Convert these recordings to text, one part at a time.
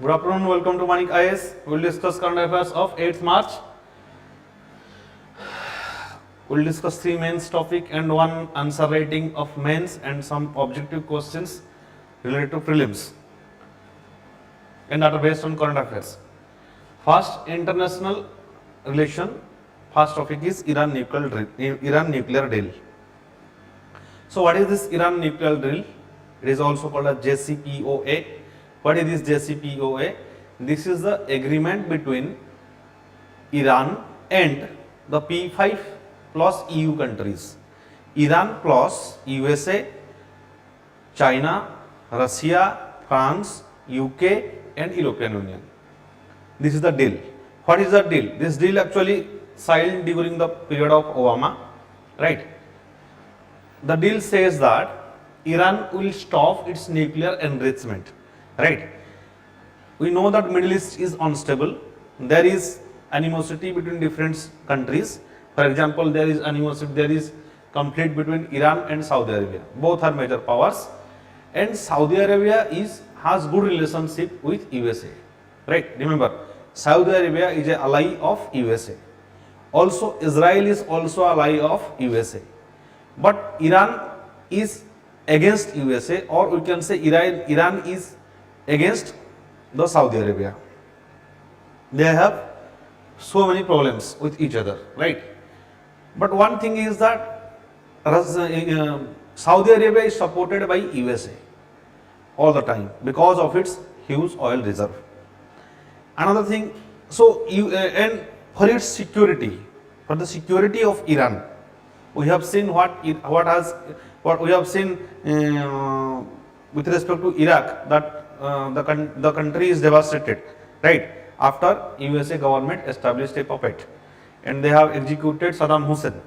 Good afternoon, welcome to Vanik-Ias. We will discuss current affairs of 8th March. We will discuss 3 mains topic and 1 answer writing of mains and some objective questions related to prelims and that are based on current affairs. First, international relation. First topic is Iran nuclear deal. So what is this Iran nuclear deal? It is also called as Jcpoa. What is this Jcpoa? This is the agreement between Iran and the P5 plus EU countries. Iran plus USA, China, Russia, France, UK and European Union. This is the deal. What is the deal? This deal actually signed during the period of Obama, right? The deal says that Iran will stop its nuclear enrichment, right? We know that Middle East is unstable. There is animosity between different countries. For example, there is animosity, there is conflict between Iran and Saudi Arabia. Both are major powers, and Saudi Arabia has good relationship with USA, right? Remember, Saudi Arabia is an ally of USA. Also, Israel is also ally of USA. But Iran is against USA, or we can say Iran is against the Saudi Arabia. They have so many problems with each other, right? But one thing is that Saudi Arabia is supported by USA all the time because of its huge oil reserve. Another thing, so and for its security, for the security of Iran, we have seen what we have seen with respect to Iraq, that the country is devastated, right? After USA government established a puppet and they have executed Saddam Hussein.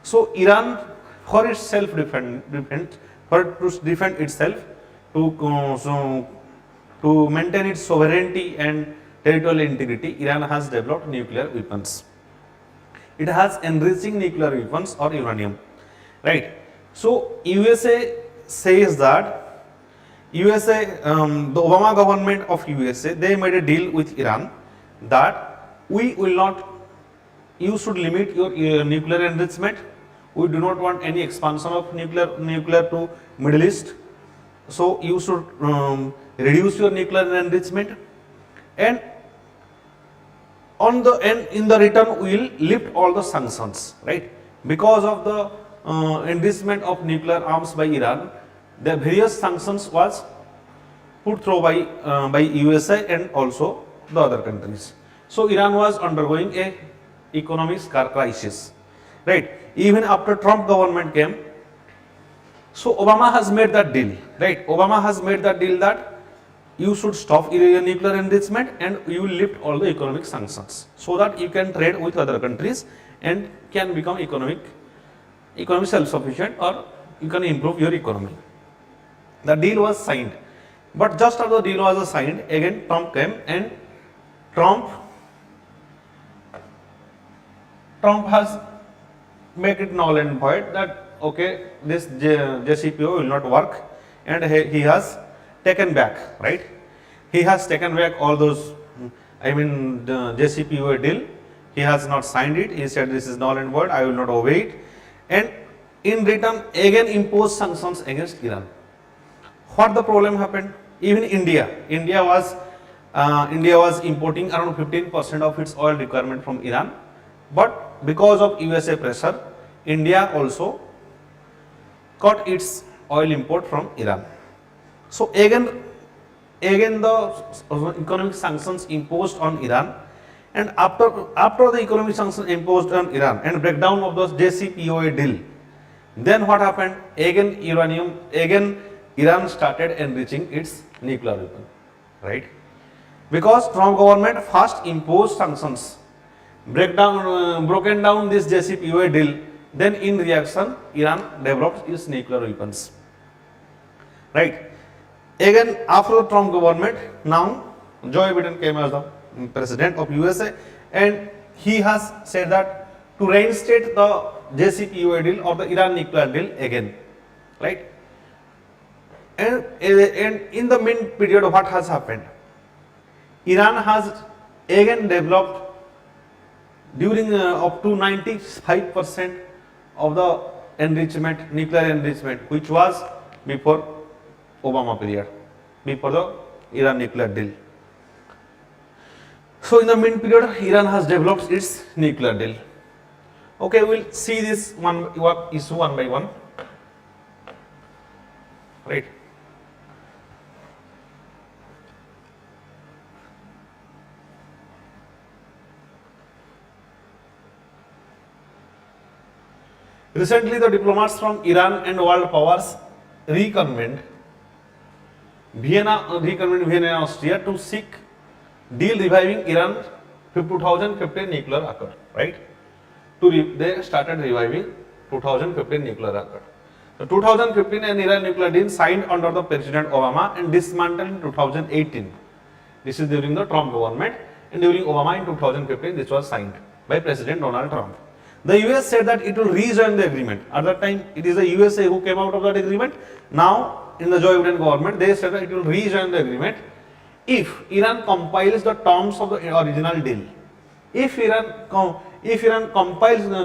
So Iran, for its self-defense, to defend itself, to maintain its sovereignty and territorial integrity, Iran has developed nuclear weapons. It has enriching nuclear weapons or uranium, right? So USA says that the Obama government of USA, they made a deal with Iran that you should limit your nuclear enrichment. We do not want any expansion of nuclear to Middle East. So you should reduce your nuclear enrichment, and in the return we will lift all the sanctions, right? Because of the enrichment of nuclear arms by Iran, the various sanctions was put through by USA and also the other countries. So Iran was undergoing a economic crisis, right? Even after Trump government came, so Obama has made that deal, right? Obama has made that deal that you should stop your nuclear enrichment and you will lift all the economic sanctions so that you can trade with other countries and can become economic self-sufficient, or you can improve your economy. The deal was signed, but just after the deal was signed, again Trump came, and Trump has made it null and void that okay, this Jcpoa will not work, and he has taken back, right? He has taken back all those, the Jcpoa deal. He has not signed it. He said this is null and void, I will not obey it, and in return again imposed sanctions against Iran. What the problem happened? Even India was importing around 15% of its oil requirement from Iran, but because of USA pressure, India also cut its oil import from Iran. So again the economic sanctions imposed on Iran, and after the economic sanctions imposed on Iran and breakdown of those Jcpoa deal, then what happened? Again Iran started enriching its nuclear weapon, right? Because Trump government first imposed sanctions, broken down this Jcpoa deal, then in reaction Iran developed its nuclear weapons, right? Again after the Trump government, now Joe Biden came as the president of USA, and he has said that to reinstate the Jcpoa deal or the Iran nuclear deal again, right? And in the mean period, what has happened? Iran has again developed during up to 95% of the enrichment, nuclear enrichment, which was before Obama period, before the Iran nuclear deal. So in the mean period, Iran has developed its nuclear deal. Okay, we will see this issue one by one. Right. Recently, the diplomats from Iran and world powers reconvened Vienna, Austria to seek deal reviving Iran 2015 nuclear accord. Right? They started reviving 2015 nuclear accord. The 2015 and Iran nuclear deal signed under the President Obama and dismantled in 2018. This is during the Trump government, and during Obama in 2015 this was signed by President Donald Trump. The US said that it will rejoin the agreement. At that time, it is the USA who came out of that agreement. Now, in the Joe Biden government, they said that it will rejoin the agreement if Iran compiles the terms of the original deal. If Iran complies the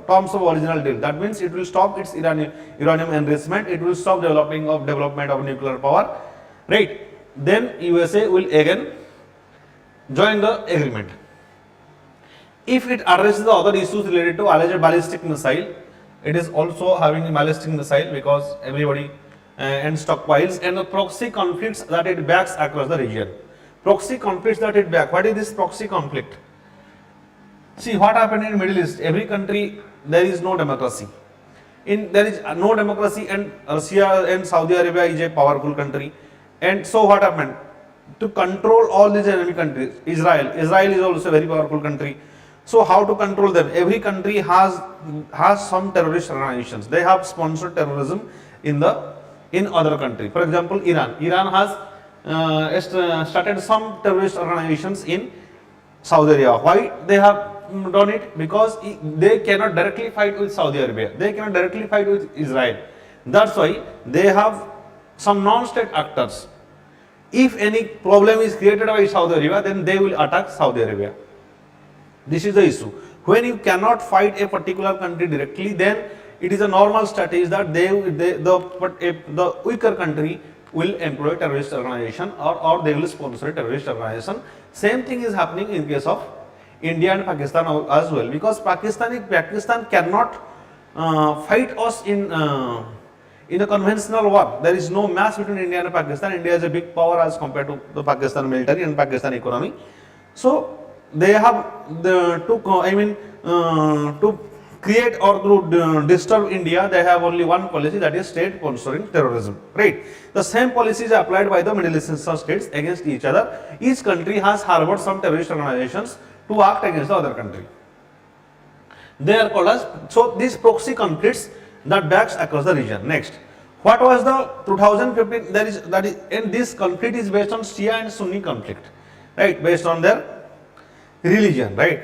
terms of original deal, that means it will stop its uranium enrichment, it will stop development of nuclear power, right? Then USA will again join the agreement. If it addresses the other issues related to alleged ballistic missile, it is also having a ballistic missile because everybody and stockpiles, and the proxy conflicts that it backs across the region. Proxy conflicts that it backs. What is this proxy conflict? See what happened in Middle East. Every country, there is no democracy. There is no democracy, and Russia and Saudi Arabia is a powerful country. And so what happened? To control all these enemy countries, Israel is also a very powerful country. So how to control them? Every country has some terrorist organizations. They have sponsored terrorism in other country. For example, Iran has started some terrorist organizations in Saudi Arabia. Why they have done it? Because they cannot directly fight with Saudi Arabia. They cannot directly fight with Israel. That's why they have some non-state actors. If any problem is created by Saudi Arabia, then they will attack Saudi Arabia. This is the issue. When you cannot fight a particular country directly, then it is a normal strategy that the weaker country will employ terrorist organization or they will sponsor terrorist organization. Same thing is happening in case of India and Pakistan as well, because Pakistan cannot fight us in a conventional war. There is no match between India and Pakistan. India is a big power as compared to the Pakistan military and Pakistan economy. So they have to create or to disturb India, they have only one policy, that is state sponsoring terrorism, right? The same policy is applied by the Middle Eastern states against each other. Each country has harbored some terrorist organizations to act against the other country. They are called as, so these proxy conflicts that backs across the region. Next, what was the 2015, and this conflict is based on Shia and Sunni conflict, right, based on their religion, right?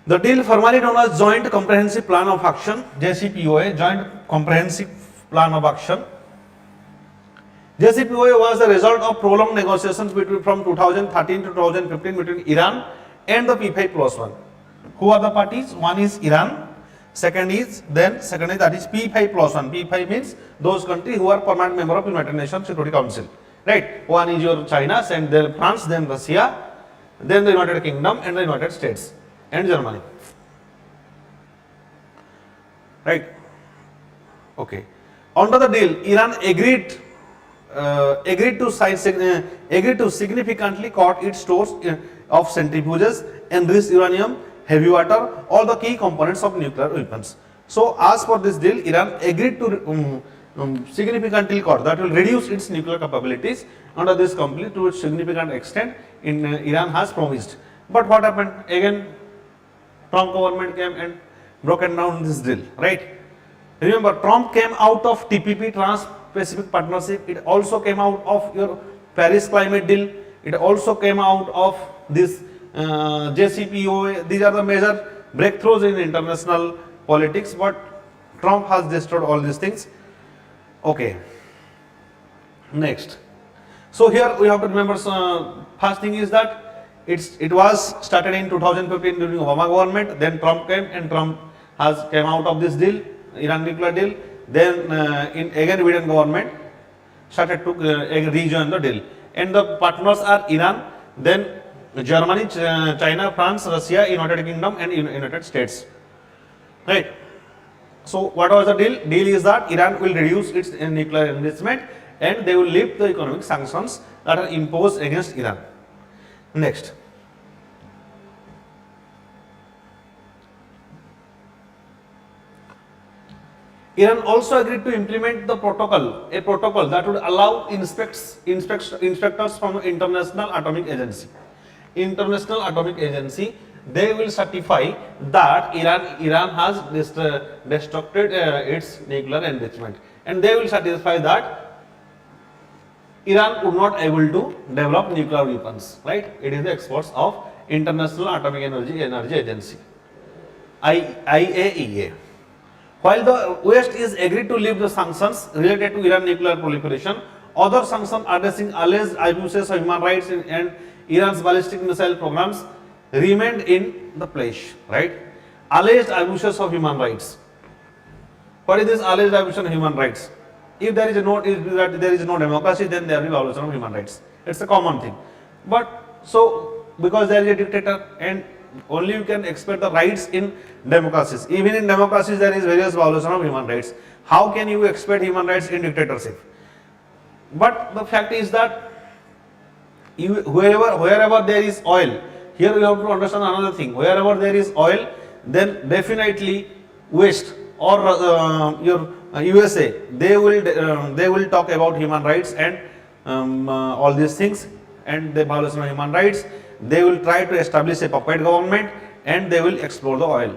The deal, formally known as Joint Comprehensive Plan of Action, Jcpoa, Joint Comprehensive Plan of Action. Jcpoa was the result of prolonged negotiations from 2013 to 2015 between Iran and the P5+1. Who are the parties? One is Iran, second is that is P5+1. P5 means those countries who are permanent member of United Nations Security Council, right? One is your China, and then France, then Russia, then the United Kingdom and the United States and Germany, right? Okay. Under the deal, Iran agreed to significantly cut its stores of centrifuges, enriched uranium, heavy water, all the key components of nuclear weapons. So, as per this deal, Iran agreed to significantly cut, that will reduce its nuclear capabilities under this conflict to a significant extent. Iran has promised. But what happened? Again, Trump government came and broken down this deal, right? Remember, Trump came out of TPP, Trans-Pacific Partnership. It also came out of your Paris Climate Deal. It also came out of this Jcpoa. These are the major breakthroughs in international politics, but Trump has destroyed all these things. Okay. Next, So here we have to remember, first thing is that it was started in 2015 during Obama government, then Trump came and Trump has came out of this deal, Iran nuclear deal, then again Biden government started to rejoin the deal, and the partners are Iran, then Germany, China, France, Russia, United Kingdom and United States, right? So what was the deal? Deal is that Iran will reduce its nuclear enrichment and they will lift the economic sanctions that are imposed against Iran. Next. Iran also agreed to implement the protocol, a protocol that would allow inspectors from International Atomic Agency. International Atomic Agency, they will certify that Iran has destructed its nuclear enrichment, and they will certify that Iran would not able to develop nuclear weapons, right? It is the experts of International Atomic Energy Agency, IAEA. While the West is agreed to lift the sanctions related to Iran nuclear proliferation, other sanctions addressing alleged abuses of human rights and Iran's ballistic missile programs remained in the place, right? Alleged abuses of human rights. What is this alleged abuse of human rights? If there is no democracy, then there will be violation of human rights. It's a common thing. But so because there is a dictator and only you can expect the rights in democracies. Even in democracies there is various violation of human rights. How can you expect human rights in dictatorship? But the fact is that wherever there is oil, here we have to understand another thing. Wherever there is oil, then definitely West or your USA, they will talk about human rights and all these things and the violation of human rights. They will try to establish a puppet government and they will explore the oil.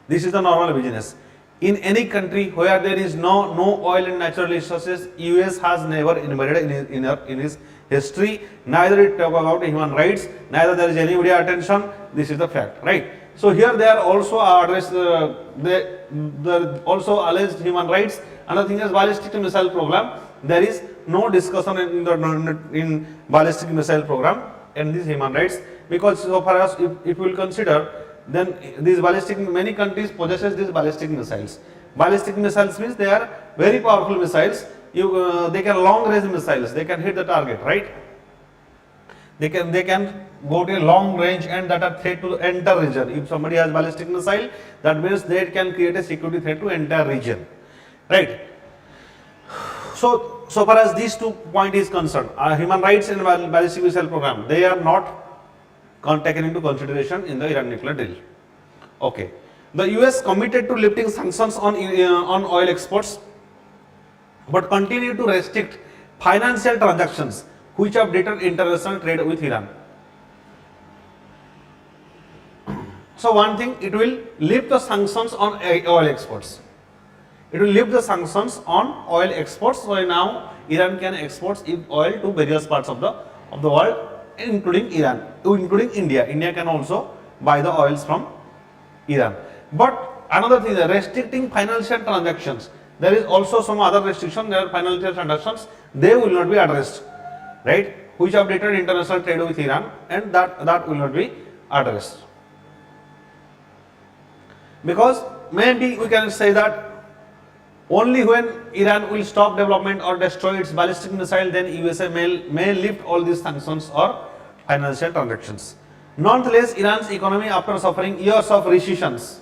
This is the normal business. In any country where there is no oil and natural resources, US has never invaded in his history. Neither it talk about human rights, neither there is anybody attention. This is the fact, right? So here they are also they also alleged human rights. Another thing is ballistic missile program. There is no discussion in ballistic missile program and these human rights, because so far as if we will consider, then these many countries possesses these ballistic missiles. Ballistic missiles means they are very powerful missiles. They can long range missiles. They can hit the target, right? They can go to a long range and that are threat to the entire region. If somebody has ballistic missile, that means they can create a security threat to entire region, right? So far as these 2 points is concerned, human rights and ballistic missile program, they are not taken into consideration in the Iran nuclear deal. Okay, the US committed to lifting sanctions on oil exports, but continue to restrict financial transactions which have deterred international trade with Iran. So one thing, it will lift the sanctions on oil exports. It will lift the sanctions on oil exports. So now Iran can export oil to various parts of the world, including Iran, including India. India can also buy the oils from Iran. But another thing, restricting financial transactions. There is also some other restriction. There are financial transactions. They will not be addressed, right? Which have deterred international trade with Iran, and that will not be addressed. Because maybe we can say that only when Iran will stop development or destroy its ballistic missile, then USA may lift all these sanctions or financial transactions. Nonetheless, Iran's economy, after suffering years of recessions,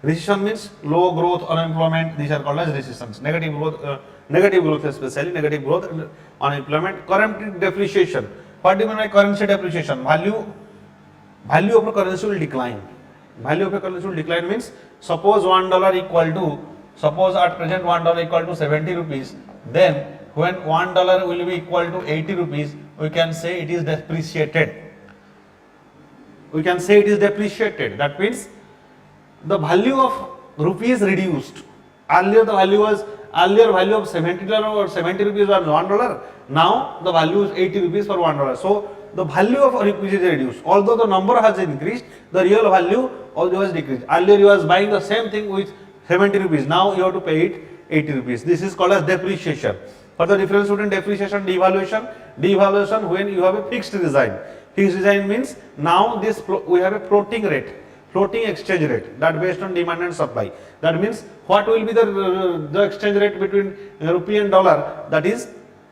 recession means low growth, unemployment, these are called as recessions, negative growth especially, negative growth, unemployment, currency depreciation. What do you mean by currency depreciation? Value of a currency will decline. Value of a currency will decline means, suppose $1 equal to, suppose at present $1 equal to 70 rupees, then when $1 will be equal to 80 rupees, we can say it is depreciated. We can say it is depreciated. That means the value of rupee is reduced. Earlier the value of $70 or 70 rupees was $1. Now the value is 80 rupees for $1. So the value of rupees is reduced. Although the number has increased, the real value also has decreased. Earlier you was buying the same thing with 70 rupees. Now you have to pay it 80 rupees. This is called as depreciation. For the difference between depreciation and devaluation, devaluation when you have a fixed design. Fixed design means now this we have a floating rate, floating exchange rate that based on demand and supply. That means what will be the exchange rate between rupee and dollar, that is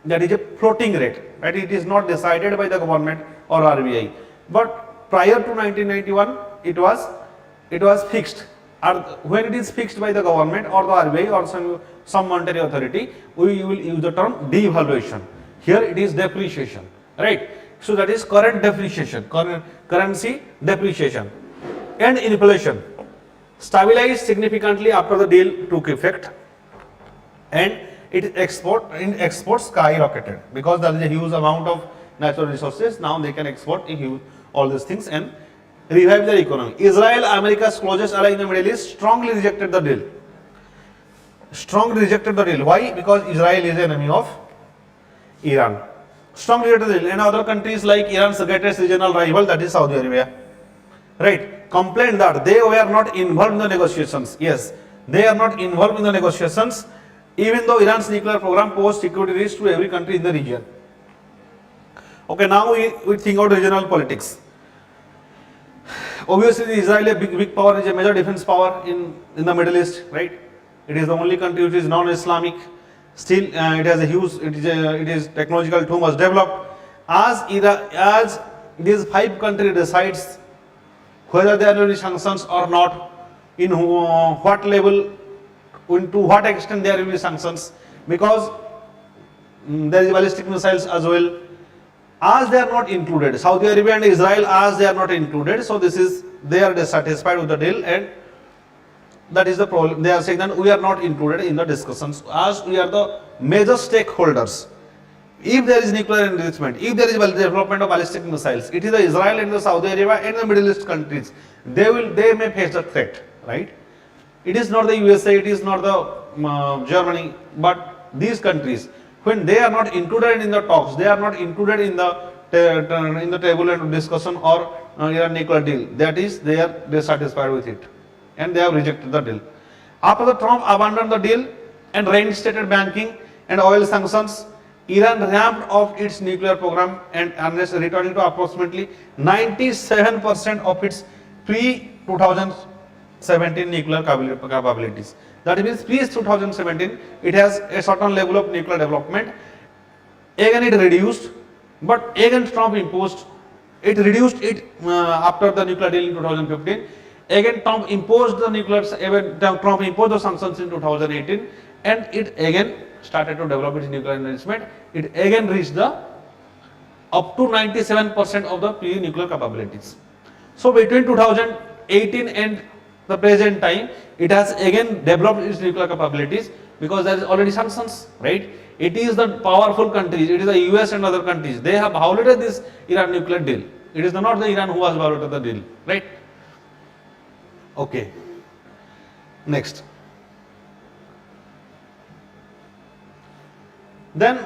a floating rate, right? It is not decided by the government or RBI. But prior to 1991 it was fixed. When it is fixed by the government or the RBI or some monetary authority, we will use the term devaluation. Here it is depreciation, right? So that is current depreciation, currency depreciation. And inflation stabilized significantly after the deal took effect, and exports skyrocketed because there is a huge amount of natural resources. Now they can export all these things and revive their economy. Israel, America's closest ally in the Middle East, strongly rejected the deal. Why? Because Israel is an enemy of Iran. Strongly rejected the deal. And other countries like Iran's greatest regional rival, that is Saudi Arabia, right, complained that they were not involved in the negotiations. Yes, they are not involved in the negotiations, even though Iran's nuclear program posed security risks to every country in the region. Okay, now we think about regional politics. Obviously, Israel, a big power, is a major defense power in the Middle East, right? It is the only country which is non-Islamic. Still, it has a huge, it is technological too much developed. As these 5 countries decides whether there will be sanctions or not, in what level, to what extent there will be sanctions, because there is ballistic missiles as well. As they are not included, Saudi Arabia and Israel, as they are not included, so they are dissatisfied with the deal, and that is the problem. They are saying that we are not included in the discussions as we are the major stakeholders. If there is nuclear enrichment, if there is development of ballistic missiles, it is the Israel and the Saudi Arabia and the Middle East countries. They may face the threat, right? It is not the USA, it is not the Germany, but these countries, when they are not included in the talks, they are not included in the table and discussion or Iran nuclear deal, that is, they are dissatisfied with it and they have rejected the deal. After the Trump abandoned the deal and reinstated banking and oil sanctions, Iran ramped up its nuclear program and returning to approximately 97% of its pre-2017 nuclear capabilities. That means pre-2017, it has a certain level of nuclear development. Again it reduced, but again Trump reduced it after the nuclear deal in 2015. Again Trump imposed the sanctions in 2018, and it again started to develop its nuclear enrichment. It again reached up to 97% of the pre-nuclear capabilities. So between 2018 and the present time, it has again developed its nuclear capabilities because there is already sanctions, right? It is the powerful countries, it is the US and other countries, they have violated this Iran nuclear deal. It is not the Iran who has violated the deal, right? Okay, next. Then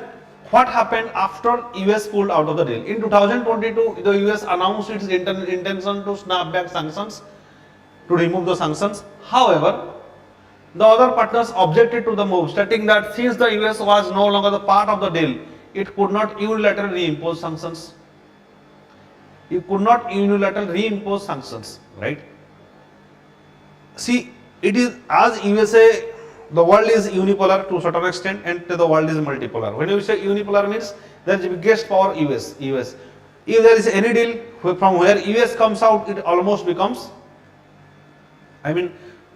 what happened after US pulled out of the deal? In 2022, the US announced its intention to snap back sanctions, to remove the sanctions. However, the other partners objected to the move, stating that since the US was no longer the part of the deal, it could not unilaterally reimpose sanctions. You could not unilaterally reimpose sanctions, right? See, it is as USA, the world is unipolar to a certain extent, and the world is multipolar. When you say unipolar means there is the biggest power US. If there is any deal from where US comes out, it almost becomes,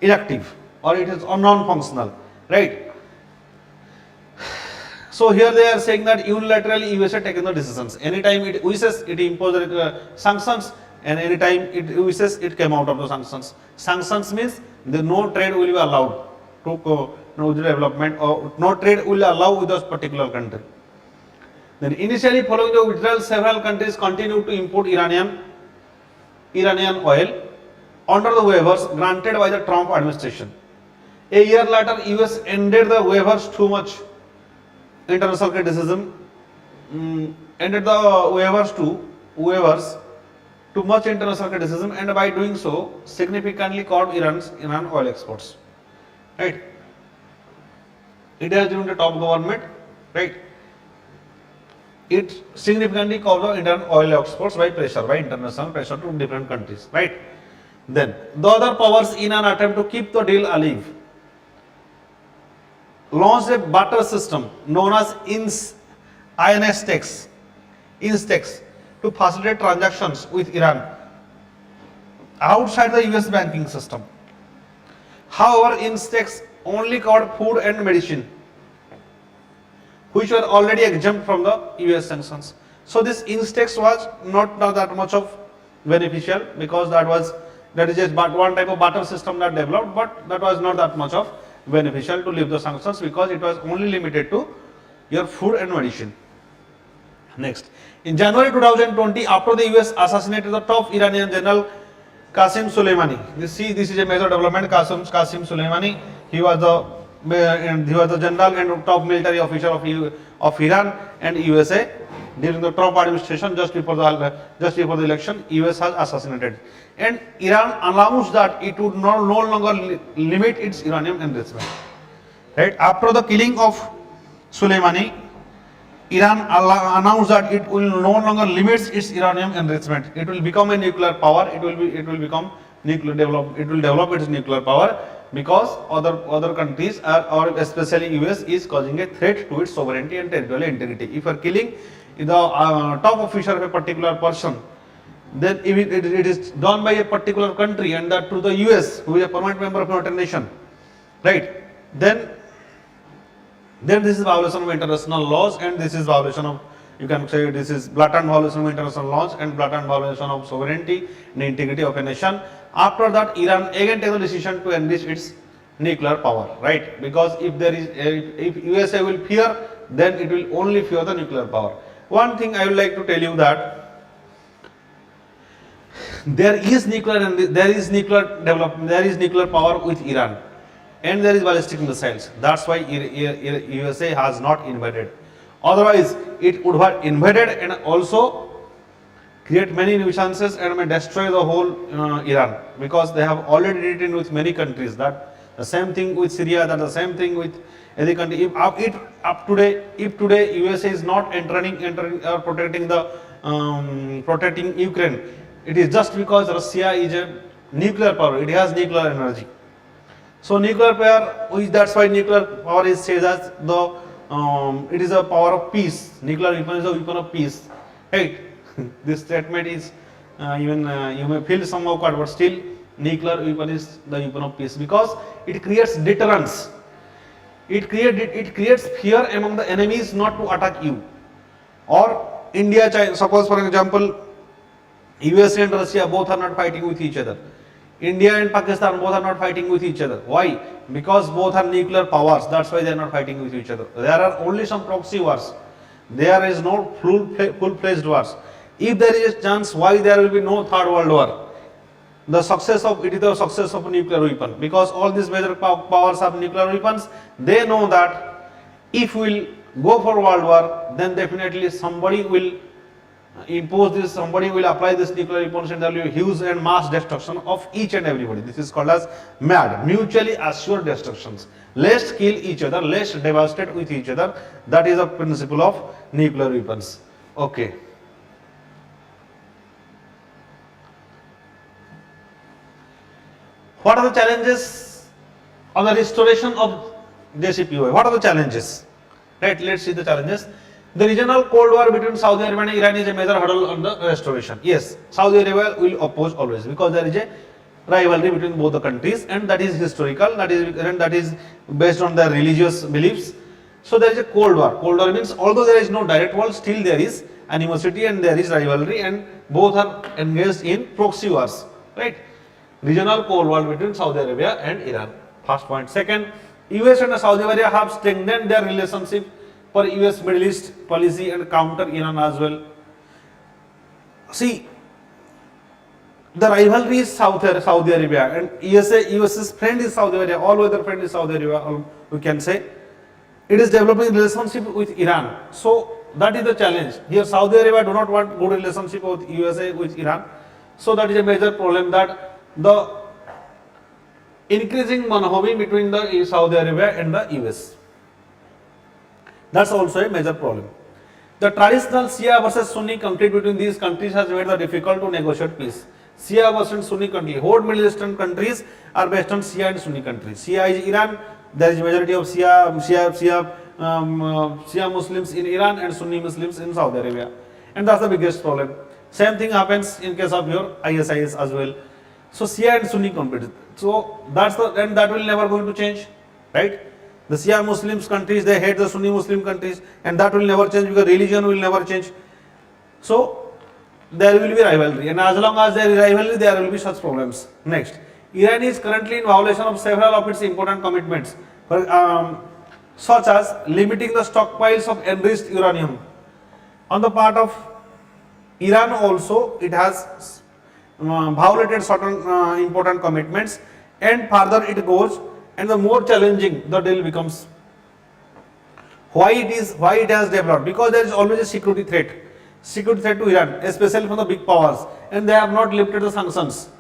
inactive, or it is non-functional, right? So here they are saying that unilaterally USA taken the decisions. Anytime it wishes, it imposed sanctions, and anytime it wishes, it came out of the sanctions. Sanctions means no trade will be allowed to no development, or no trade will allow with this particular country. Then initially following the withdrawal, several countries continued to import Iranian oil under the waivers granted by the Trump administration. A year later, US ended the waivers too much international criticism, ended the waivers too much international criticism, and by doing so significantly curbed Iran oil exports, right? it has during the top government, right? It significantly caused the Indian oil exports by international pressure to different countries, right? Then the other powers, in an attempt to keep the deal alive, launched a barter system known as INSTEX to facilitate transactions with Iran outside the US banking system. However, INSTEX only covered food and medicine, which were already exempt from the US sanctions. So this INSTEX was not that much of beneficial, because that is just one type of barter system that developed, but that was not that much of beneficial to lift the sanctions, because it was only limited to your food and medicine. Next, in January 2020, after the US assassinated the top Iranian general Qasim Soleimani, this is a major development. Qasim Soleimani, he was the general and top military officer of Iran and USA during the Trump administration. Just before the election, US has assassinated, and Iran announced that it would no longer limit its uranium enrichment. Right after the killing of Soleimani, Iran announced that it will no longer limit its uranium enrichment. It will become a nuclear power. It will become nuclear develop. It will develop its nuclear power, because other countries or especially US is causing a threat to its sovereignty and territorial integrity. If you are killing the top officer of a particular person, then if it is done by a particular country, and that to the US, who is a permanent member of the United Nations, right? Then this is violation of international laws, and this is violation of, you can say, this is blatant violation of international laws and blatant violation of sovereignty and integrity of a nation. After that, Iran again takes the decision to enrich its nuclear power, right? Because if USA will fear, then it will only fear the nuclear power. One thing I would like to tell you, that there is nuclear power with Iran, and there is ballistic missiles. That's why USA has not invaded. Otherwise, it would have invaded and also create many nuisances and may destroy the whole Iran, because they have already did it with many countries. That the same thing with Syria, that the same thing with any country. If today USA is not entering or protecting Ukraine, it is just because Russia is a nuclear power. It has nuclear energy. So nuclear power, that's why nuclear power is said as it is a power of peace. Nuclear weapon is a weapon of peace, right? This statement is you may feel somehow awkward, but still nuclear weapon is the weapon of peace, because it creates deterrence. It creates fear among the enemies not to attack you. Or India, China, suppose for example, USA and Russia both are not fighting with each other. India and Pakistan both are not fighting with each other. Why? Because both are nuclear powers. That's why they are not fighting with each other. There are only some proxy wars. There is no full-fledged wars. If there is a chance, why there will be no third world war? It is the success of a nuclear weapon, because all these major powers have nuclear weapons. They know that if we will go for world war, then definitely somebody will impose this, somebody will apply this nuclear weapons, and there will be huge and mass destruction of each and everybody. This is called as MAD, mutually assured destructions. Let's kill each other, let's devastate with each other. That is the principle of nuclear weapons. Okay. What are the challenges of the restoration of Jcpoa? What are the challenges? Right, let's see the challenges. The regional Cold War between Saudi Arabia and Iran is a major hurdle on the restoration. Yes, Saudi Arabia will oppose always, because there is a rivalry between both the countries, and that is historical, that is based on their religious beliefs. So there is a Cold War. Cold War means although there is no direct war, still there is animosity and there is rivalry, and both are engaged in proxy wars, right? Regional Cold War between Saudi Arabia and Iran. First point. Second, US and Saudi Arabia have strengthened their relationship for US Middle East policy and counter Iran as well. See, the rivalry is Saudi Arabia, and US's friend is Saudi Arabia, all other friend is Saudi Arabia, we can say. It is developing relationship with Iran. So that is the challenge. Here Saudi Arabia do not want good relationship with USA, with Iran. So that is a major problem, that the increasing monogamy between the Saudi Arabia and the US. That's also a major problem. The traditional Shia versus Sunni conflict between these countries has made it difficult to negotiate peace. Shia versus Sunni country. Whole Middle Eastern countries are based on Shia and Sunni countries. Shia is Iran. There is majority of Shia Muslims in Iran and Sunni Muslims in Saudi Arabia, and that's the biggest problem. Same thing happens in case of your ISIS as well. So Shia and Sunni conflict. So that's the, and that will never going to change, right? The Shia Muslims countries, they hate the Sunni Muslim countries, and that will never change because religion will never change. So there will be rivalry, and as long as there is rivalry, there will be such problems. Next, Iran is currently in violation of several of its important commitments, such as limiting the stockpiles of enriched uranium. On the part of Iran also, it has violated certain important commitments, and further it goes, and the more challenging the deal becomes. Why it has developed? Because there is always a security threat to Iran, especially from the big powers, and they have not lifted the sanctions.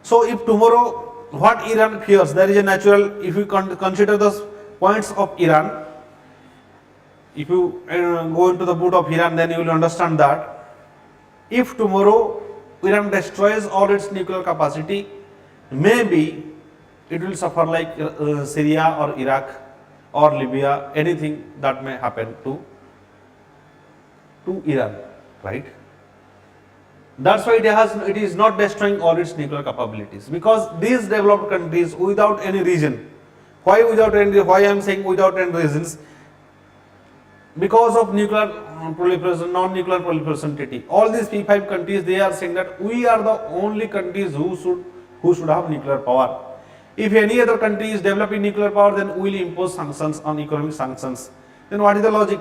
So if tomorrow what Iran fears, there is a natural, if you consider the points of Iran, if you go into the boot of Iran, then you will understand that if tomorrow Iran destroys all its nuclear capacity, maybe it will suffer like Syria or Iraq or Libya, anything that may happen to Iran, right? That's why it is not destroying all its nuclear capabilities, because these developed countries, without any reason, why I am saying without any reasons, because of nuclear proliferation, non-nuclear proliferation treaty, all these P5 countries, they are saying that we are the only countries who should have nuclear power. If any other country is developing nuclear power, then we will impose sanctions on economic sanctions. Then what is the logic?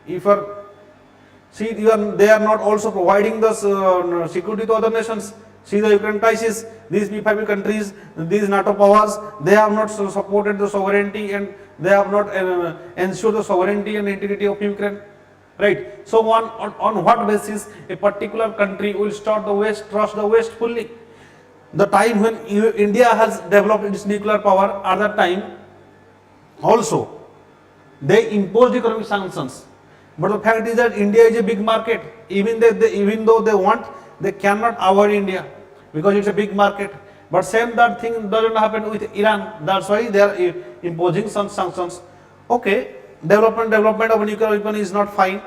If they are not also providing the security to other nations. See the Ukraine crisis, these P5 countries, these NATO powers, they have not supported the sovereignty, and they have not ensured the sovereignty and integrity of Ukraine, right? So on what basis a particular country will trust the West fully? The time when India has developed its nuclear power, at that time also they imposed economic sanctions. But the fact is that India is a big market. Even though they want, they cannot avoid India because it's a big market. But same that thing doesn't happen with Iran. That's why they are imposing some sanctions. Okay, development of a nuclear weapon is not fine.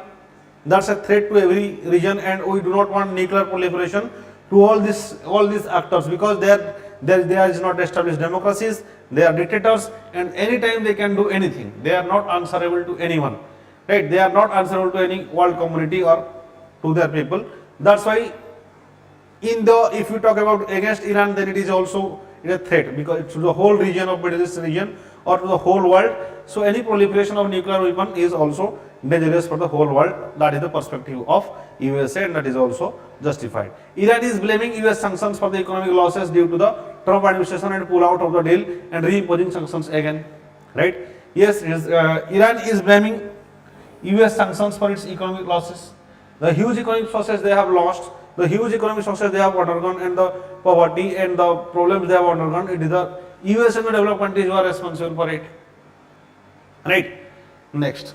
That's a threat to every region, and we do not want nuclear proliferation to all these actors, because there is not established democracies. They are dictators, and anytime they can do anything. They are not answerable to anyone. Right? They are not answerable to any world community or to their people. That's why if you talk about against Iran, then it is also a threat, because it's to the whole region of Middle East region or to the whole world. So any proliferation of nuclear weapon is also dangerous for the whole world. That is the perspective of USA, and that is also justified. Iran is blaming US sanctions for the economic losses due to the Trump administration and pull out of the deal and reimposing sanctions again. Right? Yes, Iran is blaming US sanctions for its economic losses. The huge economic sources they have lost, the huge economic sources they have undergone, and the poverty and the problems they have undergone, it is the US and the developed countries who are responsible for it. Right? Next.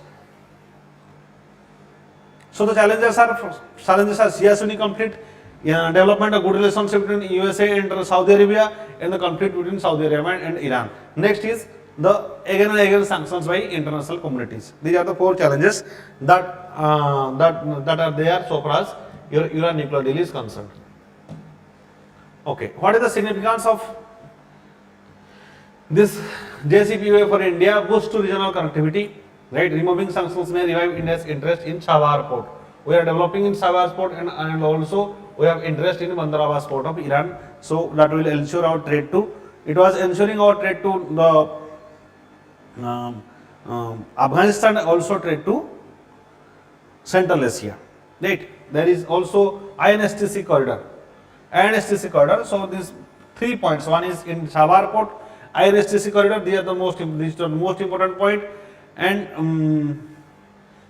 So the challenges are Shia-Sunni conflict, development of good relationship between USA and Saudi Arabia, and the conflict between Saudi Arabia and Iran. Next is the again and again sanctions by international communities. These are the 4 challenges that are there so far as your Iran nuclear deal is concerned. Okay, what is the significance of this Jcpoa for India? Boost to regional connectivity. Right, removing sanctions may revive India's interest in Chabahar port. We are developing in Chabahar port, and also we have interest in Bandar Abbas port of Iran. So that will ensure our trade to. It was ensuring our trade to the Afghanistan, also trade to Central Asia. Right. There is also INSTC corridor. So these 3 points. One is in Chabahar port, INSTC corridor. These are the most important point. And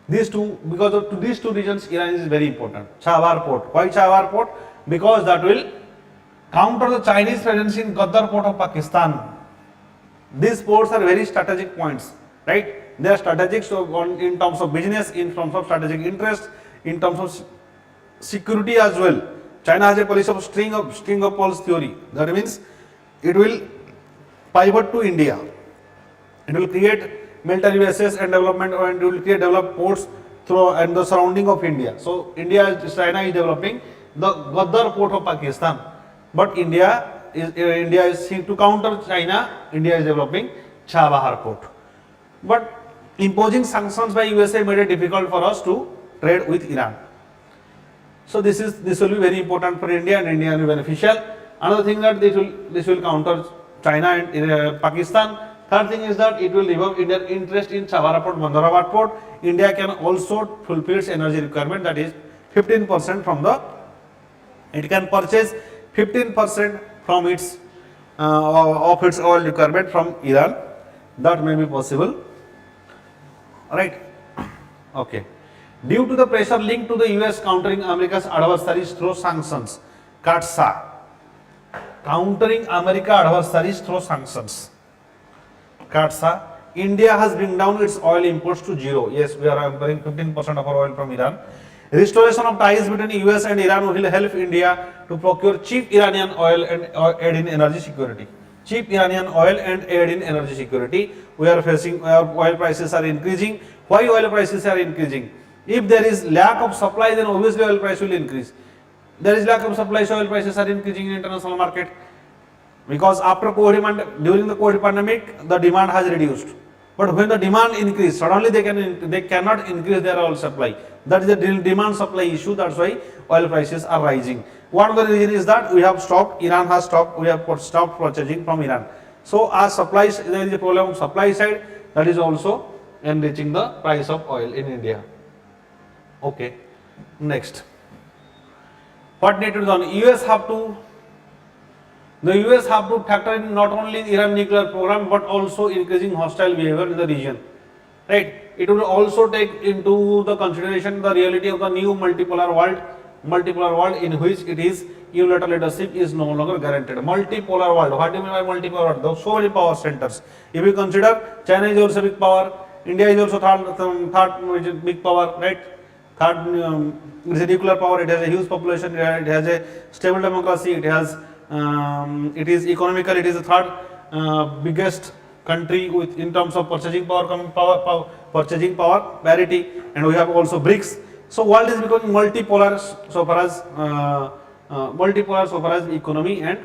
these two, because of these 2 regions, Iran is very important. Chabahar port. Why Chabahar port? Because that will counter the Chinese presence in Gaddar port of Pakistan. These ports are very strategic points, right? They are strategic in terms of business, in terms of strategic interest, in terms of security as well. China has a policy of string of pearls theory. That means it will pivot to India. It will create military bases and development, and it will create developed ports through and the surrounding of India. So China is developing the Ghaddar port of Pakistan, but India is to counter China. India is developing Chabahar port. But imposing sanctions by USA made it difficult for us to trade with Iran. So this will be very important for India, and India will be beneficial. Another thing that this will counter China and Pakistan. Third thing is that it will revive Indian interest in Chabahar port, Mandarabad port. India can also fulfill its energy requirement, that is 15% from it can purchase 15% from its of its oil requirement from Iran. That may be possible, right? Okay. Due to the pressure linked to the US countering America's adversaries through sanctions, CATSA, countering America adversaries through sanctions, CATSA, India has bring down its oil imports to zero. Yes, we are importing 15% of our oil from Iran. Restoration of ties between US and Iran will help India to procure cheap Iranian oil and aid in energy security. Cheap Iranian oil and aid in energy security. We are facing oil prices are increasing. Why oil prices are increasing? If there is lack of supply, then obviously oil price will increase. There is lack of supply, so oil prices are increasing in international market. Because after COVID, during the COVID pandemic, the demand has reduced. But when the demand increase, suddenly they cannot increase their oil supply. That is the demand supply issue. That's why oil prices are rising. One of the reason is that we have stopped. Iran has stopped. We have stopped purchasing from Iran. So as supplies, there is a problem on supply side. That is also enriching the price of oil in India. Okay. Next, what need to be done? The US have to factor in not only Iran nuclear program but also increasing hostile behavior in the region, right? It will also take into the consideration the reality of the new multipolar world in which it is unilateral leadership is no longer guaranteed. Multipolar world. What do you mean by multipolar world? There are so many power centers. If you consider China is also big power, India is also third big power, right? Third is a nuclear power. It has a huge population. It has a stable democracy. It is economical. It is the third biggest country in terms of purchasing power, purchasing power parity, and we have also BRICS. So world is becoming multipolar so far as economy and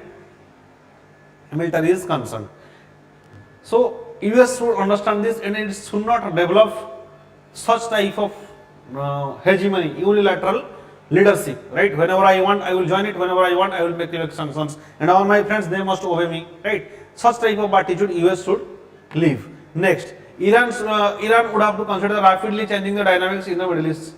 military is concerned. So US should understand this, and it should not develop such type of hegemony, unilateral leadership, right? Whenever I want, I will join it. Whenever I want, I will make sanctions, and all my friends, they must obey me, right? Such type of attitude US should leave. Next, Iran would have to consider rapidly changing the dynamics in the Middle East.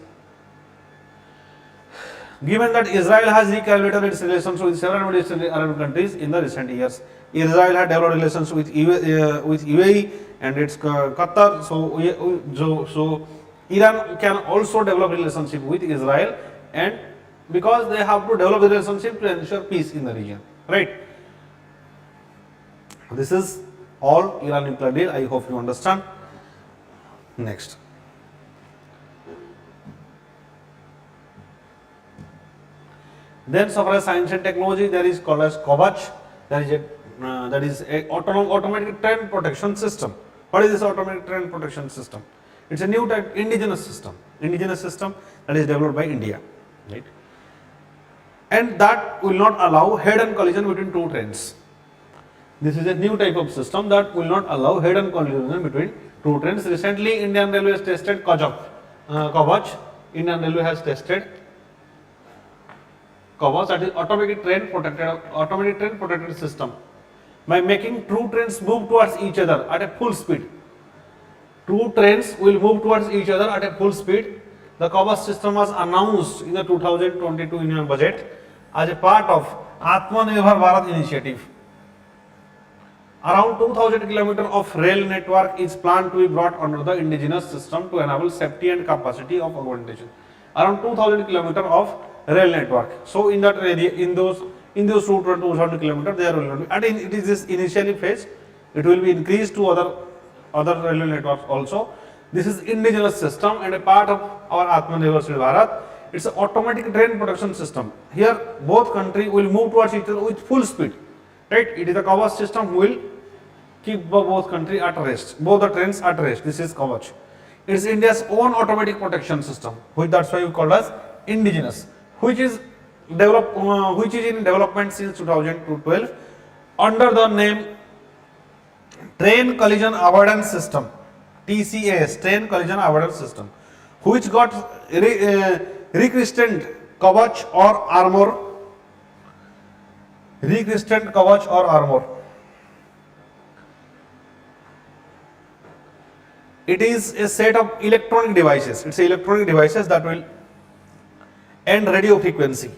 Given that Israel has recalibrated its relations with several Middle Eastern Arab countries in the recent years, Israel had developed relations with UAE and its Qatar. So Iran can also develop relationship with Israel, and because they have to develop the relationship to ensure peace in the region, right? This is all Iran nuclear deal. I hope you understand. Next. Then, so far as science and technology, there is called as Kavach. That is a automatic train protection system. What is this automatic train protection system? It's a new type indigenous system that is developed by India, right? And that will not allow head-on collision between two trains. This is a new type of system that will not allow head-on collision between two trains. Recently, Indian Railway has tested Kavach. Indian Railway has tested Kavach, that is automatic train protected system, by making two trains move towards each other at a full speed. Two trains will move towards each other at a full speed. The Kavach system was announced in the 2022 Union Budget as a part of Atmanirbhar Bharat initiative. Around 2,000 km of rail network is planned to be brought under the indigenous system to enable safety and capacity of augmentation. Around 2,000 km of rail network. So in that area, in those 2,000 km, there will be, and it is this initially phase. It will be increased to other railway networks also. This is indigenous system and a part of our Atmanirbhar Bharat. It's an automatic train protection system. Here both countries will move towards each other with full speed. Right? It is a Kavach system who will keep both countries at rest, both the trains at rest. This is Kavach. It is India's own automatic protection system, which that's why we call as indigenous, which is in development since 2012 under the name Train Collision Avoidance System, TCAS, Train Collision Avoidance System, which got rechristened Kavach or Armor. Rechristened Kavach or Armor. It is a set of electronic devices. It's electronic devices that will end radio frequency.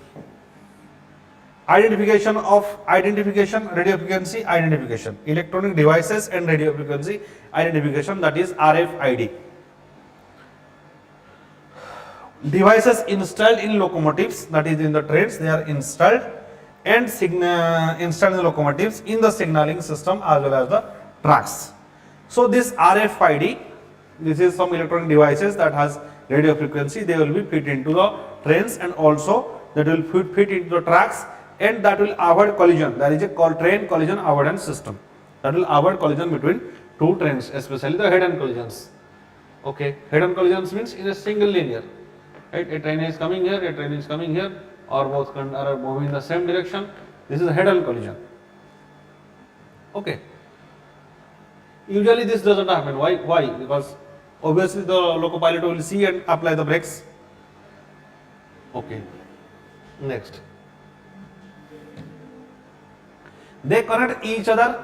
Identification, radio frequency identification. Electronic devices and radio frequency identification, that is RFID. Devices installed in locomotives, that is in the trains, they are installed and installed in the locomotives in the signaling system as well as the tracks. So this RFID, this is some electronic devices that has radio frequency, they will be fit into the trains and also that will fit into the tracks, and that will avoid collision. That is a train collision avoidance system. That will avoid collision between two trains, especially the head-on collisions. Okay, head-on collisions means in a single linear. Right, a train is coming here, a train is coming here, or both are moving in the same direction. This is a head-on collision. Okay. Usually this doesn't happen. Why? Because obviously the loco pilot will see and apply the brakes. Okay. Next. They connect each other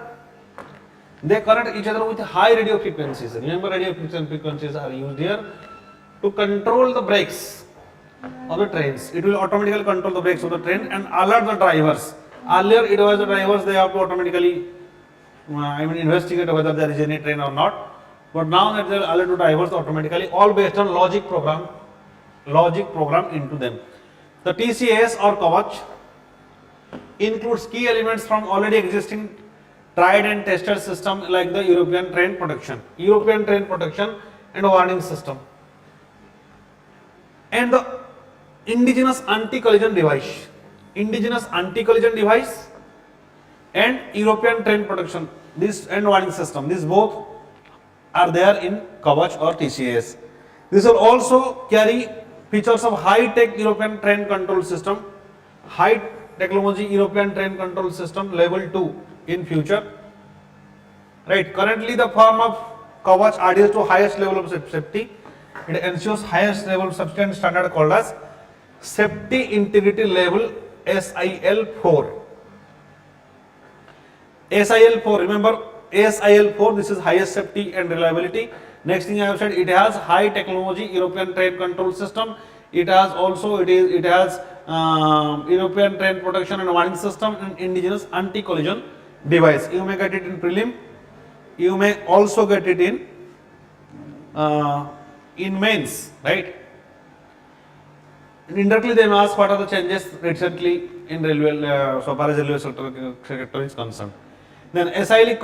with high radio frequencies. Remember, radio frequencies are used here to control the brakes of the trains. It will automatically control the brakes of the train and alert the drivers. Earlier it was the drivers, they have to automatically investigate whether there is any train or not. But now that they will alert the drivers automatically, all based on logic program into them. The TCAS or Kavach includes key elements from already existing tried and tested system like the European train protection and warning system, and the indigenous anti-collision device, and European train protection, this and warning system. These both are there in Kavach or TCAS. This will also carry features of high-tech European train control system, high technology European train control system level 2 in future. Right, currently the form of Kavach adheres to highest level of safety. It ensures highest level of safety standard called as Safety Integrity Level SIL4. SIL4, remember SIL4, this is highest safety and reliability. Next thing I have said, it has high technology European train control system. It has also European train protection and warning system and indigenous anti-collision device. You may get it in prelim. You may also get it in mains, right? And indirectly they may ask what are the changes recently in railway, so far as railway sector is concerned. Then SIL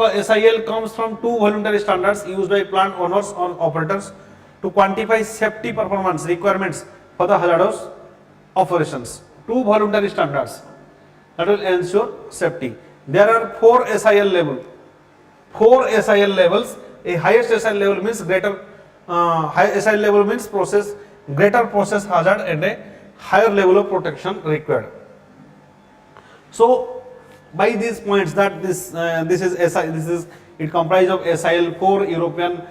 comes from two voluntary standards used by plant owners or operators to quantify safety performance requirements for the hazardous operations. Two voluntary standards that will ensure safety. There are four SIL levels. A highest SIL level means greater greater process hazard and a higher level of protection required. So by these points that it comprises of SIL4, European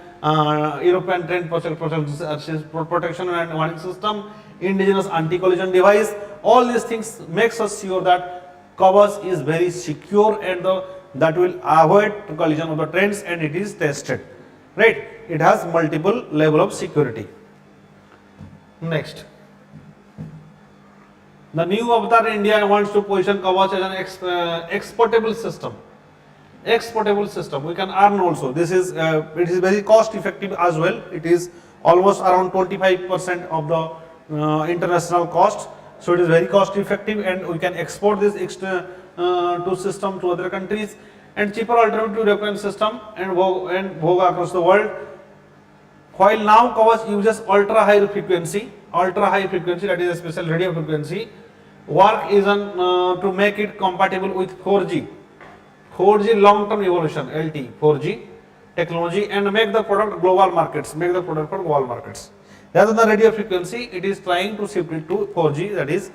train protection and warning system, indigenous anti-collision device. All these things makes us sure that Kavach is very secure and that will avoid collision of the trains, and it is tested. Right? It has multiple level of security. Next. The new avatar India wants to position Kavach as an exportable system. We can earn also. This is it is very cost effective as well. It is almost around 25% of the international cost. So it is very cost effective, and we can export this to system to other countries, and cheaper alternative to European system and vogue across the world. While now Kavach uses ultra high frequency, that is a special radio frequency. Work is on to make it compatible with 4G long term evolution LT 4G technology and make the product global markets, make the product for global markets. Rather than radio frequency, it is trying to shift it to 4G, that is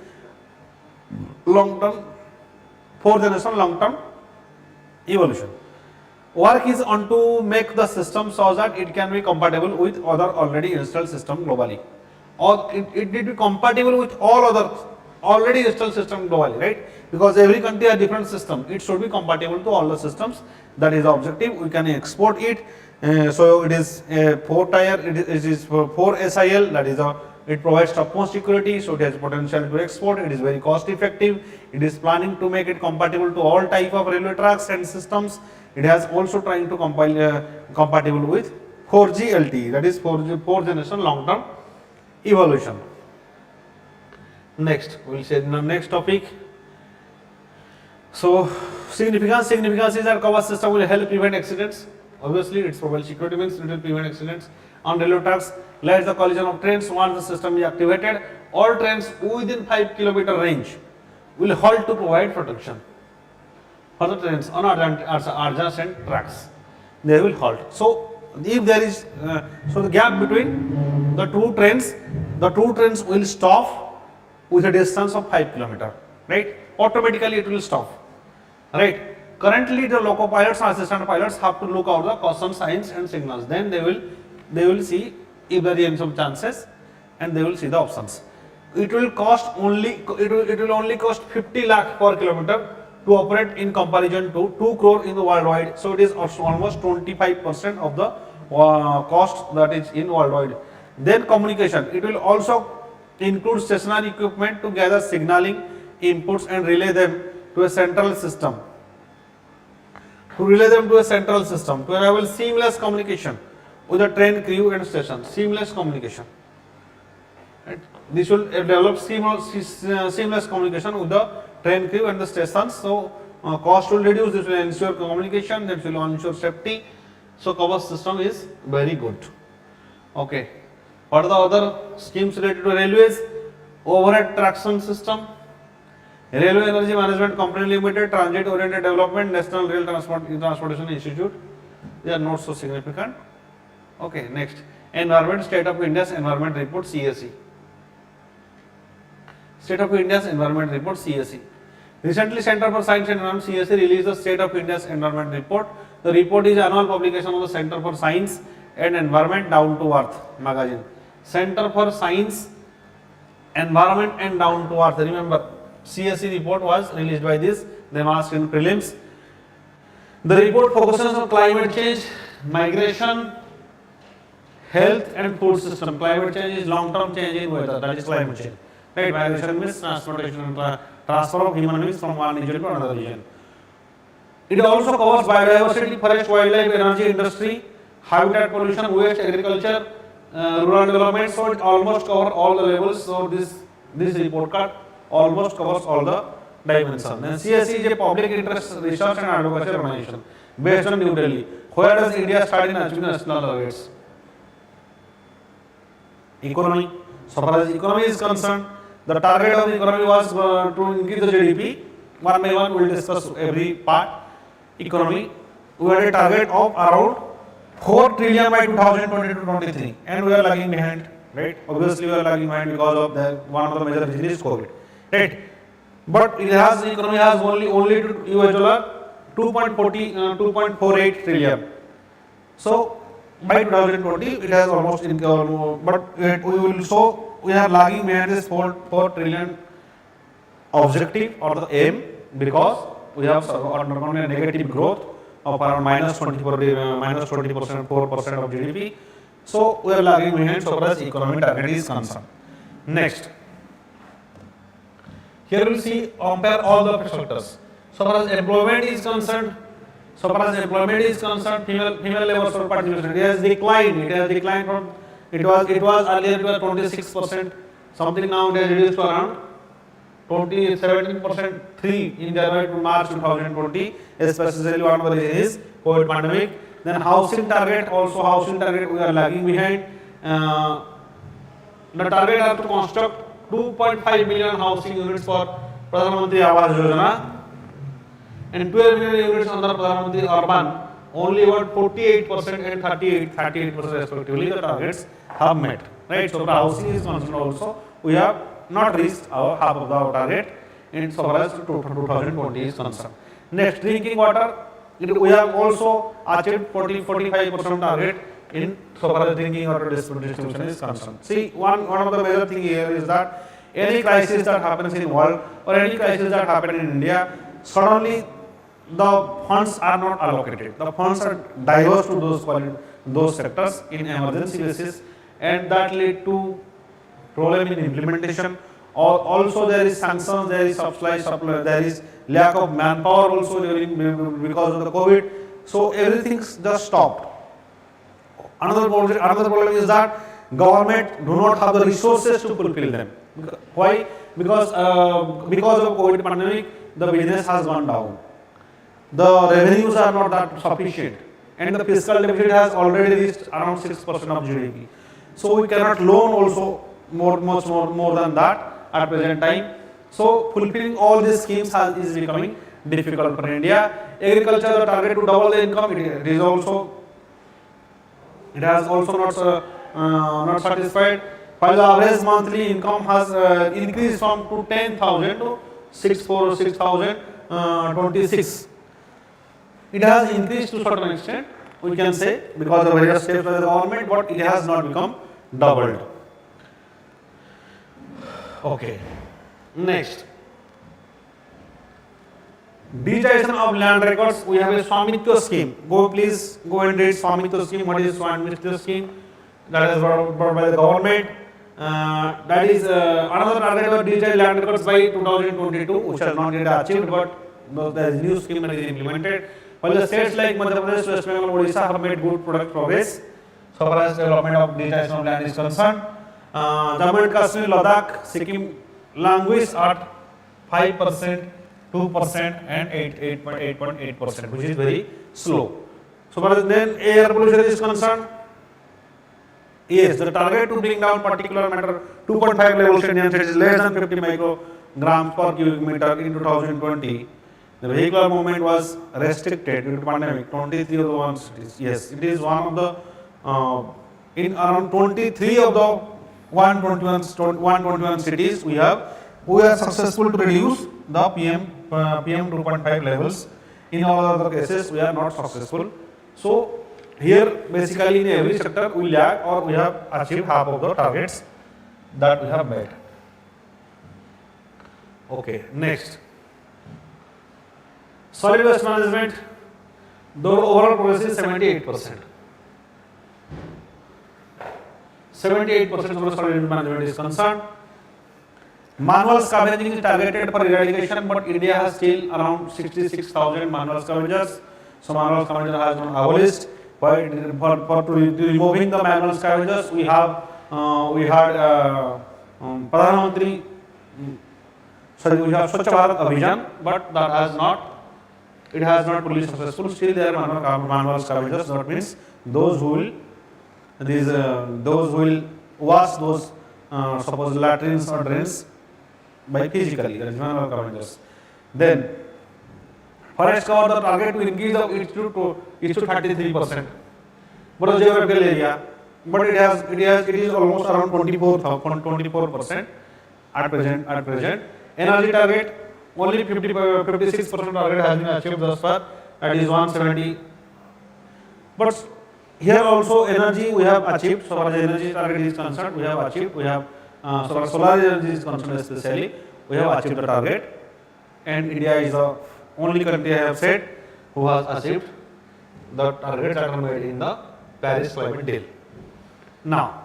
long term, 4th generation long term evolution. Work is on to make the system so that it can be compatible with other already installed system globally, or it need to be compatible with all other already installed system globally, right? Because every country has different system, it should be compatible to all the systems. That is the objective. We can export it. So it is a 4 tier, it is for 4 SIL, that is it provides topmost security, so it has potential to export. It is very cost effective. It is planning to make it compatible to all type of railway tracks and systems. It has also trying to compatible with 4G LTE, that is 4th generation long term evolution. Next, we will say the next topic. So significance is that Kavach system will help prevent accidents. Obviously, its provide security means it will prevent accidents on railway tracks. Let the collision of trains once the system is activated. All trains within 5 km range will halt to provide protection for the trains on adjacent tracks. They will halt. So if there is so the gap between the two trains will stop with a distance of 5 km, right? Automatically it will stop, right? Currently the loco pilots and assistant pilots have to look out the caution signs and signals. Then they will see if there is some chances, and they will see the options. It will only cost 50 lakh per kilometer to operate in comparison to 2 crore in the worldwide. So it is almost 25% of the cost that is in worldwide. Then communication. It will also include stationary equipment to gather signaling inputs and relay them to a central system. To enable seamless communication with the train crew and station. Seamless communication. Right? This will develop seamless communication with the train crew and the stations. So cost will reduce. This will ensure communication. This will ensure safety. So Kavach system is very good. Okay. What are the other schemes related to railways? Overhead traction system, Railway Energy Management Company Limited, Transit Oriented Development, National Rail Transportation Institute. They are not so significant. Okay, next. Environment, State of India's Environment Report, CSE. State of India's Environment Report, CSE. Recently, Center for Science and Environment, CSE, released the State of India's Environment Report. The report is annual publication of the Center for Science and Environment Down to Earth magazine. Center for Science, Environment and Down to Earth. Remember, CSE report was released by this. They asked in prelims. The report focuses on climate change, migration, health and food system. Climate change is long-term change in weather. That is climate change. Right? Migration means transportation and transfer of human beings from one region to another region. It also covers biodiversity, forest, wildlife, energy, industry, habitat pollution, waste, agriculture, rural development. So it almost covers all the levels. So this report card almost covers all the dimensions. Then CSE is a public interest research and advocacy organization based on New Delhi. Where does India start in achieving national targets? Economy. So far as economy is concerned, the target of the economy was to increase the GDP. One by one we will discuss every part. Economy, we had a target of around 4 trillion by 2020-23, and we are lagging behind, right? Obviously, we are lagging behind because of one of the major reasons is COVID, right? But the economy has only to US dollar 2.48 trillion. So by 2020, it has almost but we are lagging behind this 4 trillion objective or the aim, because we have undergone a negative growth of around minus 20%, 4% of GDP. So we are lagging behind so far as economic target is concerned. Next, here we will see compare all the factors. So far as employment is concerned, female labor force participation, it has declined from it was earlier 26%, something now it has reduced to around 17% 3 in January to March 2020, especially one of the reasons is COVID pandemic. Then housing target, also housing target we are lagging behind. The target are to construct 2.5 million housing units for Pradhan Mantri Awas Yojana and 12 million units under Pradhan Mantri Urban. Only about 48% and 38% respectively the targets have met. Right. So, for housing is concerned also, we have not reached our half of the target in so far as 2020 is concerned. Next, drinking water, we have also achieved 45% target in so far as drinking water distribution is concerned. See, one of the major thing here is that any crisis that happens in world or any crisis that happen in India, suddenly the funds are not allocated. The funds are diverse to those sectors in emergency basis, and that lead to problem in implementation. Also there is sanctions, there is supply, there is lack of manpower also because of the COVID. So everything just stopped. Another problem is that government do not have the resources to fulfill them. Why? Because of COVID pandemic, the business has gone down. The revenues are not that sufficient, and the fiscal deficit has already reached around 6% of GDP. So we cannot loan also much more than that at present time. So fulfilling all these schemes is becoming difficult for India. Agriculture, the target to double the income, it has also not satisfied. While the average monthly income has increased from to 10,000 to 6,026. It has increased to a certain extent, we can say, because of various steps by the government, but it has not become doubled. Okay. Next, digitization of land records. We have a Swamitva scheme. Please go and read Swamitva scheme. What is Swamitva scheme? That is brought by the government. That is another target of digital land records by 2022, which has not yet achieved, but there is new scheme that is implemented. While the states like Madhya Pradesh, West Bengal, Odisha have made good progress so far as development of digitization of land is concerned. Jammu and Kashmir, Ladakh, Sikkim language at 5%, 2% and 8.8%, which is very slow. So far as then air pollution is concerned, yes, the target to bring down particular matter 2.5 levels in Indian states is less than 50 micrograms per cubic meter in 2020. The vehicular movement was restricted due to pandemic. 23 of the one cities. Yes, it is one of the in around 23 of the 121 cities we are successful to reduce the PM 2.5 levels. In all other cases, we are not successful. So here, basically, in every sector we lag or we have achieved half of the targets that we have made. Okay, next. Solid waste management, the overall progress is 78%. 78% of the solid waste management is concerned. Manual scavenging is targeted for eradication, but India has still around 66,000 manual scavengers. So manual scavenger has been abolished. For removing the manual scavengers, we had Pradhan Mantri, we have Swachh Bharat Abhiyan, but that has not. It has not fully successful. Still, there are manual scavengers. That means those who will wash those suppose latrines or drains by physically. That is manual scavengers. Then forest cover, the target to increase it to 33%. But the geographical area, but it is almost around 24% at present. Energy target, only 56% target has been achieved thus far. That is 170. But here also energy we have achieved. So far as energy target is concerned, we have achieved. We have so far as solar energy is concerned especially, we have achieved the target. And India is the only country I have said who has achieved the targets that are made in the Paris Climate Deal. Now,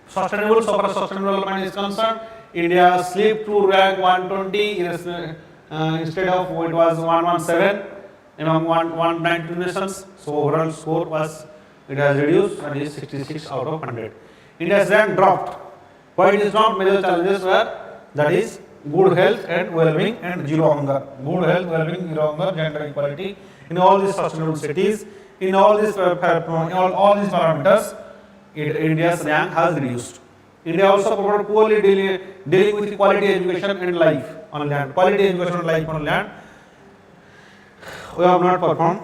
sustainable, so far as sustainable development is concerned, India slipped to rank 120 instead of it was 117 among 192 nations. So overall score was, it has reduced and is 66 out of 100. India's rank dropped. Why it is not? Major challenges were, that is good health and well-being and zero hunger. Good health, well-being, zero hunger, gender equality. In all these sustainable cities, in all these all these parameters, India's rank has reduced. India also performed poorly dealing with quality education and life on land. Quality education and life on land, we have not performed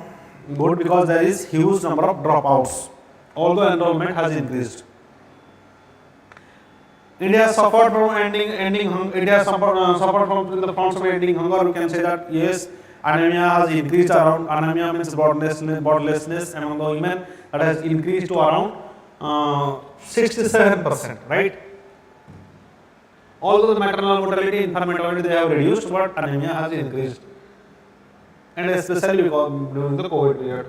good because there is huge number of dropouts, although enrollment has increased. India suffered from India suffered from the forms of ending hunger. We can say that yes, anemia has increased around. Anemia means bloodlessness among the women, that has increased to around 67%, right? Although the maternal mortality, infant mortality they have reduced, but anemia has increased, and especially during the COVID period.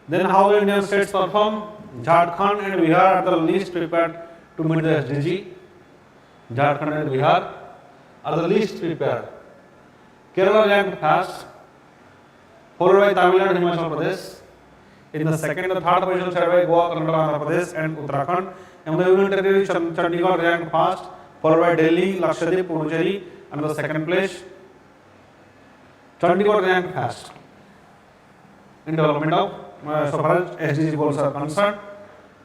Then how the Indian states perform? Jharkhand and Bihar are the least prepared to meet the SDG. Jharkhand and Bihar are the least prepared. Kerala ranked first, followed by Tamil Nadu and Himachal Pradesh. In the second and third position, shared by Goa, Karnataka, Andhra Pradesh, and Uttarakhand. And the Union Territory, Chandigarh ranked first, followed by Delhi, Lakshadweep, Puducherry, and the second place. Chandigarh ranked first in development of so far as SDG goals are concerned,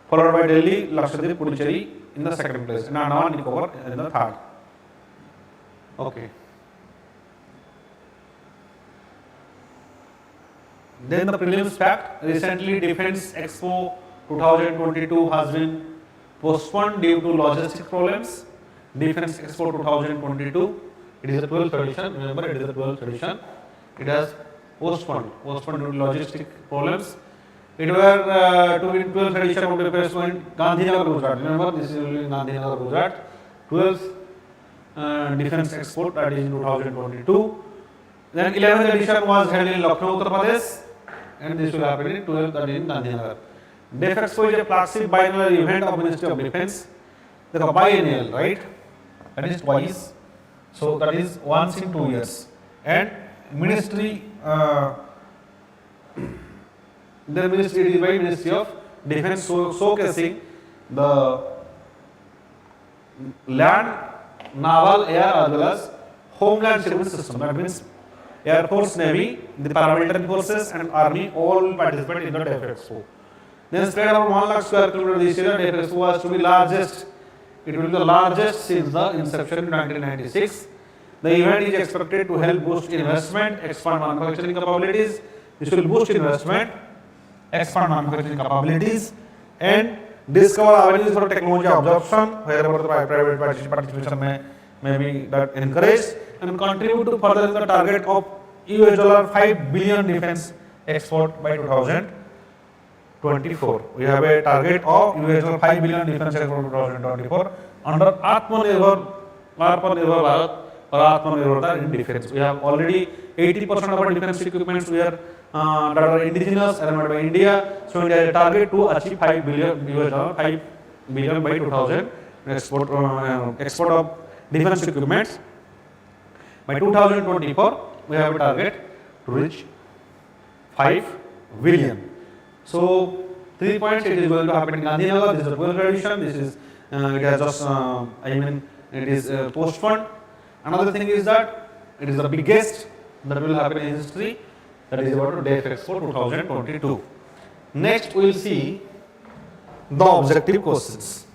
followed by Delhi, Lakshadweep, Puducherry in the second place, and Andaman and Nicobar in the third. Okay. Then the prelims fact. Recently, Defence Expo 2022 has been postponed due to logistic problems. Defence Expo 2022, it is the 12th edition. Remember, it is the 12th edition. It has postponed due to logistic problems. It were to be 12th edition would be postponed in Gandhinagar, Gujarat. Remember, this is in Gandhinagar, Gujarat. 12th Defence Expo, that is in 2022. Then 11th edition was held in Lucknow, Uttar Pradesh, and this will happen in 12th, that is in Gandhinagar. DEF Expo is a flagship biennial event of Ministry of Defence. The biennial, right? That is twice. So that is once in 2 years. And ministry, the ministry is by Ministry of Defence, showcasing the land, naval, air as well as homeland security system. That means Air Force, Navy, the paramilitary forces and Army all will participate in the DEF Expo. Then spread around 1 lakh square kilometer this year, DEF Expo was to be largest. It will be the largest since the inception in 1996. The event is expected to help boost investment, expand manufacturing capabilities. This will boost investment, expand manufacturing capabilities, and discover avenues for technology absorption wherever the private participation may be that encouraged, and contribute to further the target of $5 billion defense export by 2024. We have a target of $5 billion defense export by 2024 under Atmanirbhar Bharat or Atmanirbharta in defense. We have already 80% of our defense equipments we are that are indigenous and made by India. So India has a target to achieve $5 billion by 2000 export of defense equipments. By 2024, we have a target to reach 5 billion. So 3 points, it is going to happen in Gandhinagar. This is the 12th edition. This is it has just it is postponed. Another thing is that it is the biggest that will happen in history. That is about DEF Expo 2022. Next, we will see the objective questions.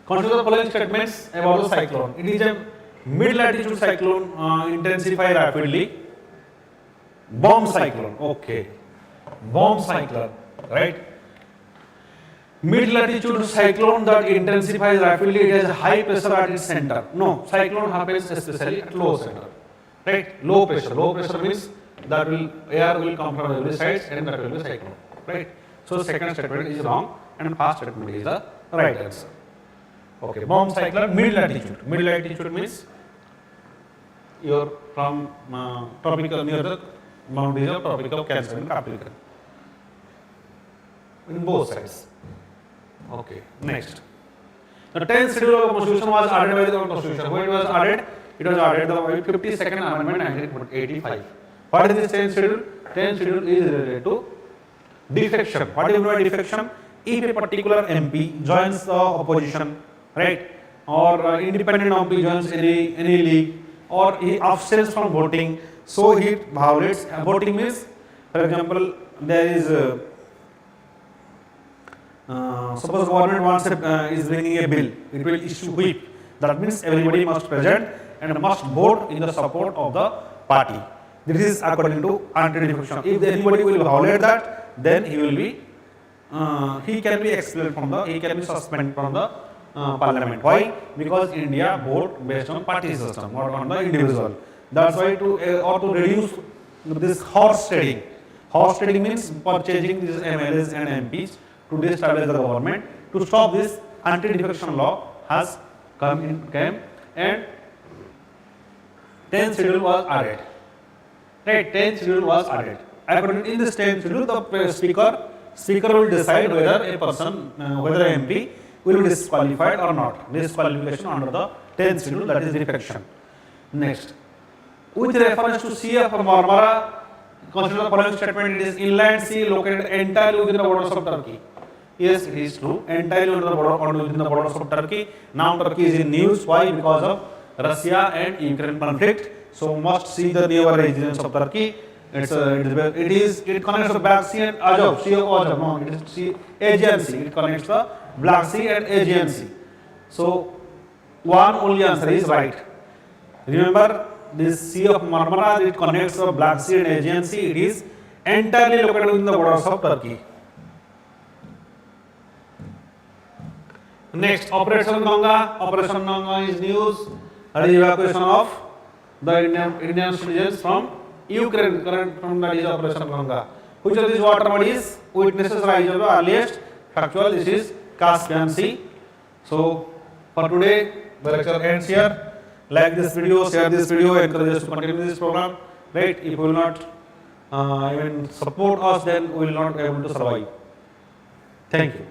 Consider the following statements about the cyclone. It is a mid-latitude cyclone, intensify rapidly. Bomb cyclone, okay. Bomb cyclone, right? Mid-latitude cyclone that intensifies rapidly, it has high pressure at its center. No, cyclone happens especially at low center, right? Low pressure. Low pressure means that air will come from every side and that will be cyclone, right? So the second statement is wrong and first statement is the right answer. Okay, bomb cyclone mid-latitude. Mid-latitude means you are from tropical, near the boundaries of tropical Cancer and Capricorn. In both sides. Okay, next. The 10th schedule of the Constitution was added by the Constitution. When it was added? It was added the 52nd Amendment 1985. What is this 10th schedule? 10th schedule is related to defection. What do you mean by defection? If a particular MP joins the opposition, right, or independent opinions, any league, or he abstains from voting, so he violates. Voting means, for example, there is suppose government wants is bringing a bill, it will issue whip. That means everybody must present and must vote in the support of the party. This is according to anti-defection. If anybody will violate that, then he will be he can be expelled from the, he can be suspended from the parliament. Why? Because India vote based on party system, not on the individual. That's why to reduce this horse trading. Horse trading means purchasing these MLAs and MPs to destabilize the government. To stop this, anti-defection law has came and 10th schedule was added. Right, 10th schedule was added. According in this 10th schedule, the speaker will decide whether a person, whether an MP will be disqualified or not. Disqualification under the 10th schedule, that is defection. Next, with reference to Sea of Marmara, consider the following statement: it is inland sea located entirely within the borders of Turkey. Yes, it is true. Entirely within the borders of Turkey. Now Turkey is in news. Why? Because of Russia and Ukraine conflict. So must see the neighbor regions of Turkey. It connects the Black Sea and Azov, Sea of Azov. No, it is Aegean Sea. It connects the Black Sea and Aegean Sea. So one only answer is right. Remember, this Sea of Marmara, it connects the Black Sea and Aegean Sea. It is entirely located within the borders of Turkey. Next, Operation Ganga. Operation Ganga is news. That is evacuation of the Indian citizens from Ukraine, from that is Operation Ganga. Which of these water bodies witnesses rise of the earliest factual? This is Caspian Sea. So for today, the lecture ends here. Like this video, share this video, encourage us to continue this program. Right? If you will not even support us, then we will not be able to survive. Thank you.